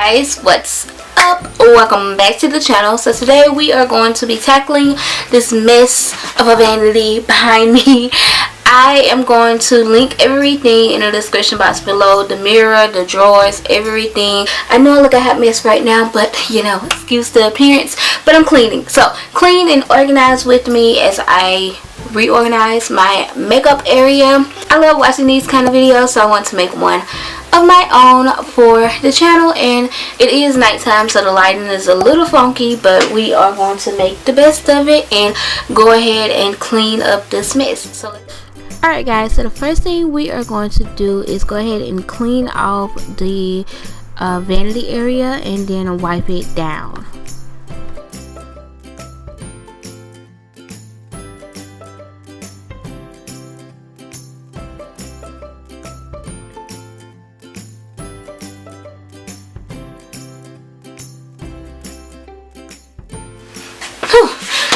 guys, what's up? Welcome back to the channel. So today we are going to be tackling this mess of a vanity behind me. I am going to link everything in the description box below. The mirror, the drawers, everything. I know I look a hot mess right now, but you know, excuse the appearance, but I'm cleaning. So clean and organize with me as I reorganize my makeup area. I love watching these kind of videos, so I want to make one of my own for the channel. And it is nighttime, so the lighting is a little funky, but we are going to make the best of it and go ahead and clean up this mess. So alright guys, so the first thing we are going to do is go ahead and clean off the vanity area and then wipe it down.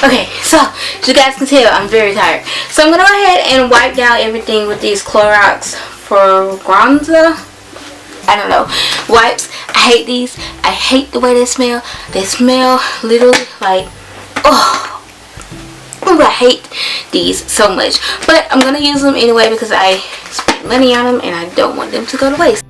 Okay, so as you guys can tell, I'm very tired. So I'm going to go ahead and wipe down everything with these Clorox Fragrance, I don't know, wipes. I hate these. I hate the way they smell. They smell literally like, oh, I hate these so much. But I'm going to use them anyway because I spent money on them and I don't want them to go to waste.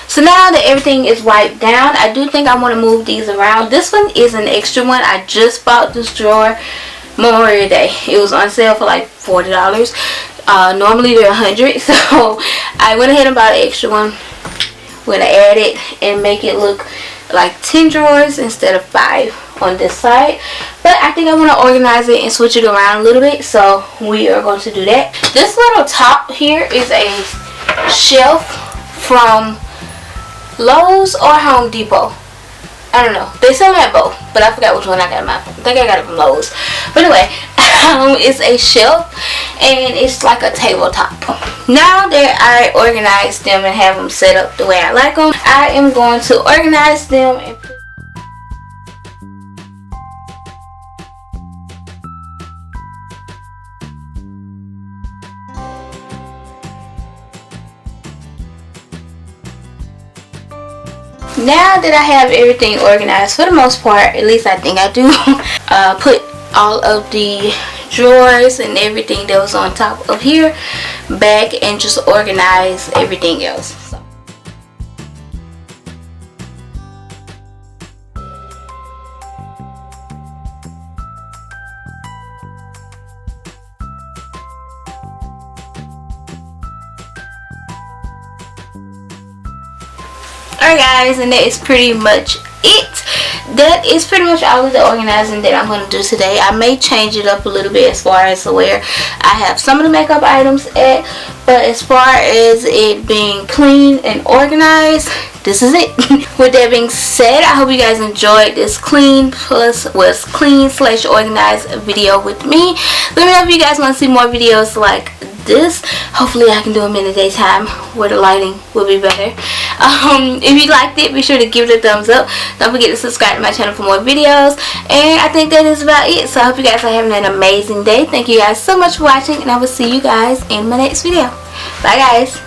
So now that everything is wiped down, I do think I want to move these around. This one is an extra one. I just bought this drawer Memorial Day. It was on sale for like $40. Normally they're $100, so I went ahead and bought an extra one. We're going to add it and make it look like 10 drawers instead of 5 on this side. But I think I want to organize it and switch it around a little bit, so we are going to do that. This little top here is a shelf from Lowe's or Home Depot. I don't know. They sell them at both, but I forgot which one I got them at. I think I got it from Lowe's. But anyway, it's a shelf and it's like a tabletop. Now that I organized them and have them set up the way I like them, I am going to organize them and now that I have everything organized for the most part, at least I think I do, put all of the drawers and everything that was on top of here back and just organize everything else. So. Alright guys, and that is pretty much it. That is pretty much all of the organizing that I'm going to do today. I may change it up a little bit as far as where I have some of the makeup items at, but as far as it being clean and organized, this is it. With that being said, I hope you guys enjoyed this clean plus was clean / organized video with me. Let me know if you guys want to see more videos like this. Hopefully I can do them in the daytime where the lighting will be better. If you liked it, be sure to give it a thumbs up. Don't forget to subscribe to my channel for more videos, and I think that is about it. So I hope you guys are having an amazing day. Thank you guys so much for watching, and I will see you guys in my next video. Bye guys.